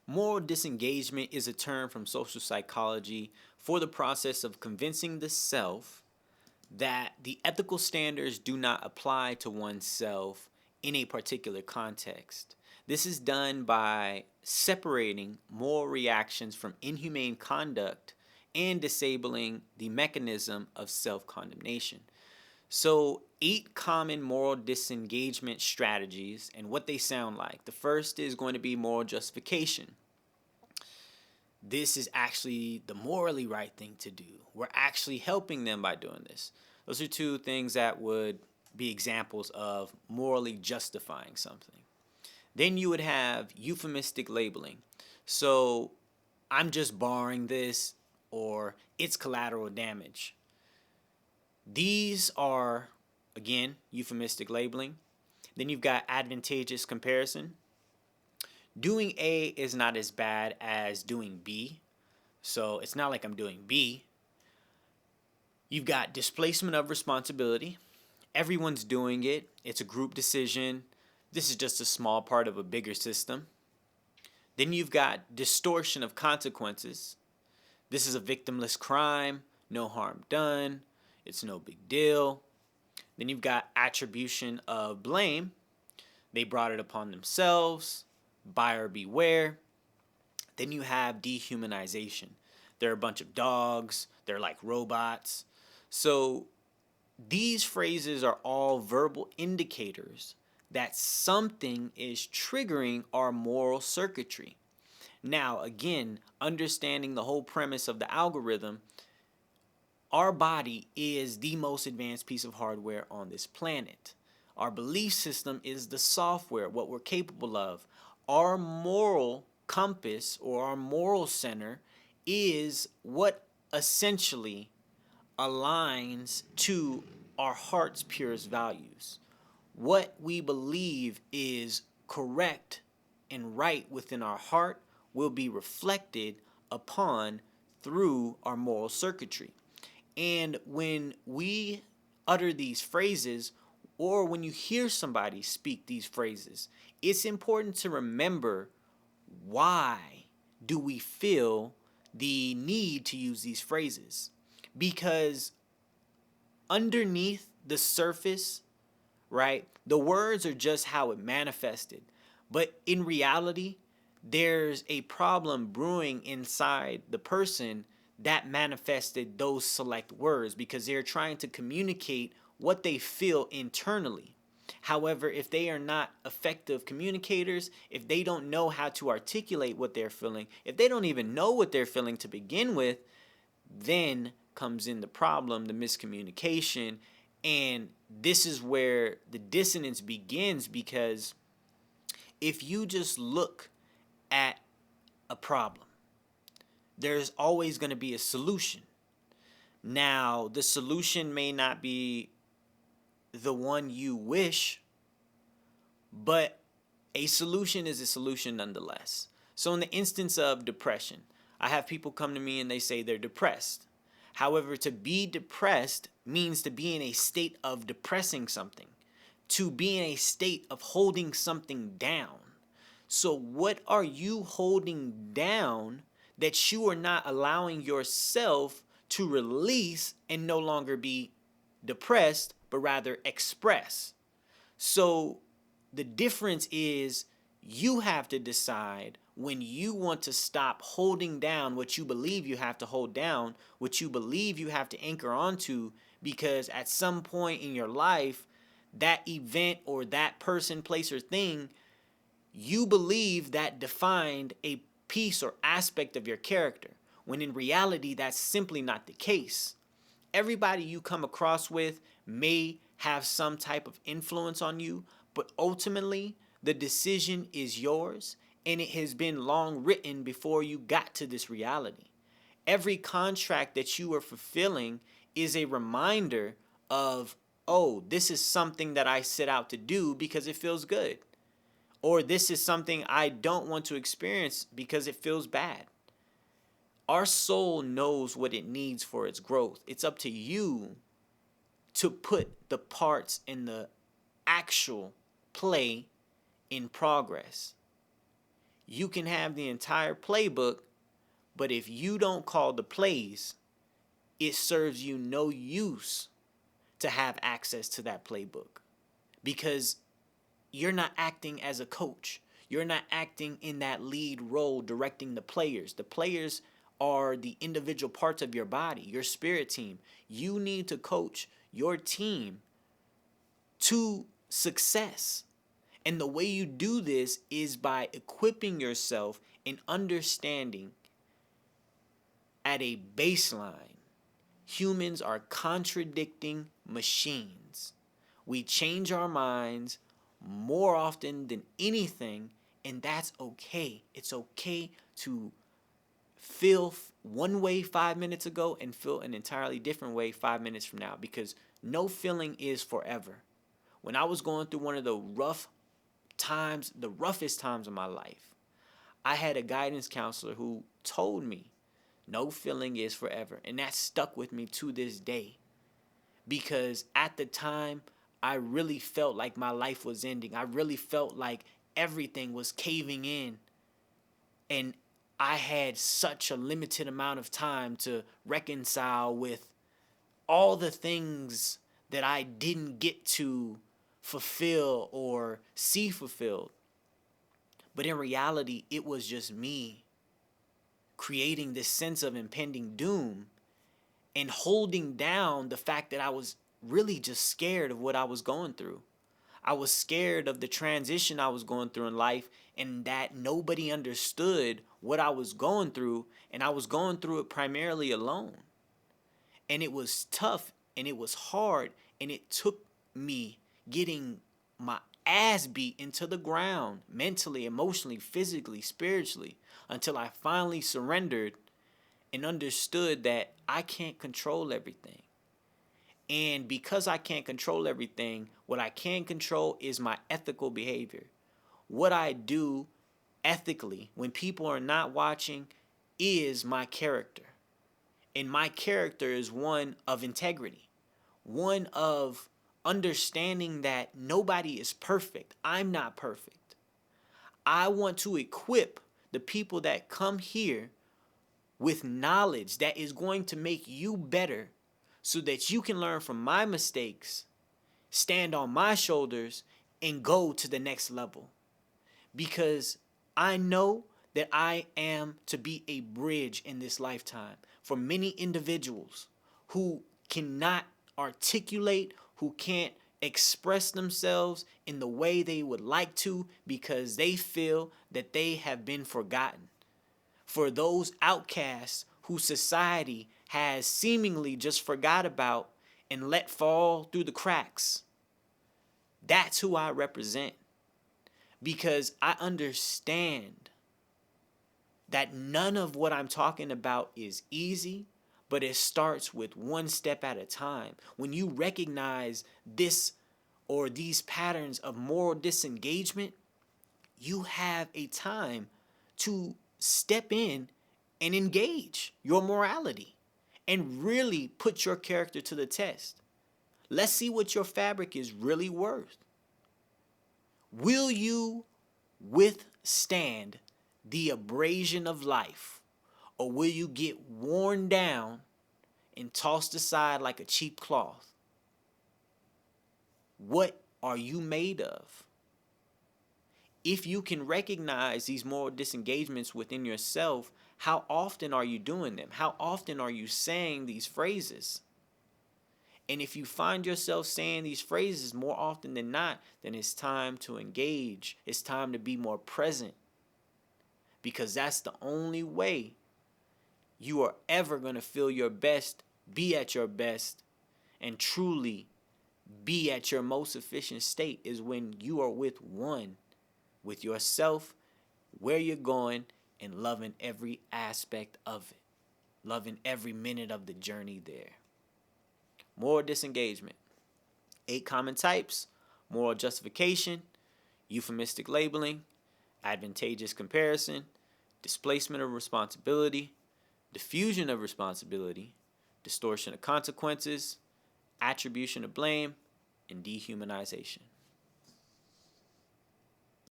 Moral disengagement is a term from social psychology for the process of convincing the self that the ethical standards do not apply to oneself in a particular context. This is done by separating moral reactions from inhumane conduct and disabling the mechanism of self condemnation. So, 8 common moral disengagement strategies and what they sound like. The first is going to be moral justification. This is actually the morally right thing to do. We're actually helping them by doing this. Those are 2 things that would be examples of morally justifying something. Then you would have euphemistic labeling. So, I'm just barring this, or it's collateral damage. These are, again, euphemistic labeling. Then you've got advantageous comparison. Doing A is not as bad as doing B. So it's not like I'm doing B. You've got displacement of responsibility. Everyone's doing it. It's a group decision. This is just a small part of a bigger system. Then you've got distortion of consequences. This is a victimless crime. No harm done. It's no big deal. Then you've got attribution of blame. They brought it upon themselves. Buyer beware. Then you have dehumanization. They're a bunch of dogs. They're like robots. So these phrases are all verbal indicators that something is triggering our moral circuitry. Now, again, understanding the whole premise of the algorithm, our body is the most advanced piece of hardware on this planet. Our belief system is the software, what we're capable of. Our moral compass or our moral center is what essentially aligns to our heart's purest values. What we believe is correct and right within our heart will be reflected upon through our moral circuitry. And when we utter these phrases, or when you hear somebody speak these phrases, it's important to remember, why do we feel the need to use these phrases? Because underneath the surface, right, the words are just how it manifested. But in reality, there's a problem brewing inside the person that manifested those select words, because they're trying to communicate what they feel internally. However, if they are not effective communicators, if they don't know how to articulate what they're feeling, if they don't even know what they're feeling to begin with, then comes in the problem, the miscommunication. And this is where the dissonance begins, because if you just look at a problem, there's always going to be a solution. Now, the solution may not be the one you wish, but a solution is a solution nonetheless. So in the instance of depression, I have people come to me and they say they're depressed. However, to be depressed means to be in a state of depressing something, to be in a state of holding something down. So what are you holding down that you are not allowing yourself to release and no longer be depressed, but rather express? So the difference is, you have to decide when you want to stop holding down what you believe you have to hold down, what you believe you have to anchor onto, because at some point in your life, that event or that person, place, or thing, you believe that defined a piece or aspect of your character, when in reality, that's simply not the case. Everybody you come across with may have some type of influence on you, but ultimately, the decision is yours, and it has been long written before you got to this reality. Every contract that you are fulfilling is a reminder of, oh, this is something that I set out to do because it feels good. Or this is something I don't want to experience because it feels bad. Our soul knows what it needs for its growth. It's up to you to put the parts in the actual play in progress. You can have the entire playbook, but if you don't call the plays, it serves you no use to have access to that playbook, because you're not acting as a coach. You're not acting in that lead role directing the players. The players are the individual parts of your body, your spirit team. You need to coach your team to success. And the way you do this is by equipping yourself and understanding at a baseline. Humans are contradicting machines. We change our minds more often than anything, and that's okay. It's okay to feel one way 5 minutes ago and feel an entirely different way 5 minutes from now, because no feeling is forever. When I was going through one of the roughest times of my life, I had a guidance counselor who told me no feeling is forever. And that stuck with me to this day, because at the time, I really felt like my life was ending. I really felt like everything was caving in. And I had such a limited amount of time to reconcile with all the things that I didn't get to fulfill or see fulfilled. But in reality, it was just me creating this sense of impending doom and holding down the fact that I was really just scared of what I was going through. I was scared of the transition I was going through in life, and that nobody understood what I was going through, and I was going through it primarily alone. And it was tough, and it was hard, and it took me getting my ass beat into the ground mentally, emotionally, physically, spiritually, until I finally surrendered and understood that I can't control everything. And because I can't control everything, what I can control is my ethical behavior. What I do ethically when people are not watching is my character. And my character is one of integrity, one of understanding that nobody is perfect. I'm not perfect. I want to equip the people that come here with knowledge that is going to make you better, so that you can learn from my mistakes, stand on my shoulders, and go to the next level. Because I know that I am to be a bridge in this lifetime for many individuals who cannot articulate, who can't express themselves in the way they would like to, because they feel that they have been forgotten. For those outcasts who society has seemingly just forgot about and let fall through the cracks. That's who I represent, because I understand that none of what I'm talking about is easy, but it starts with one step at a time. When you recognize this or these patterns of moral disengagement, you have a time to step in and engage your morality and really put your character to the test. Let's see what your fabric is really worth. Will you withstand the abrasion of life, or will you get worn down and tossed aside like a cheap cloth? What are you made of? If you can recognize these moral disengagements within yourself, how often are you doing them? How often are you saying these phrases? And if you find yourself saying these phrases more often than not, then it's time to engage. It's time to be more present. Because that's the only way you are ever going to feel your best, be at your best, and truly be at your most efficient state, is when you are with yourself, where you're going, and loving every aspect of it. Loving every minute of the journey there. Moral disengagement. 8 common types: moral justification, euphemistic labeling, advantageous comparison, displacement of responsibility, diffusion of responsibility, distortion of consequences, attribution of blame, and dehumanization.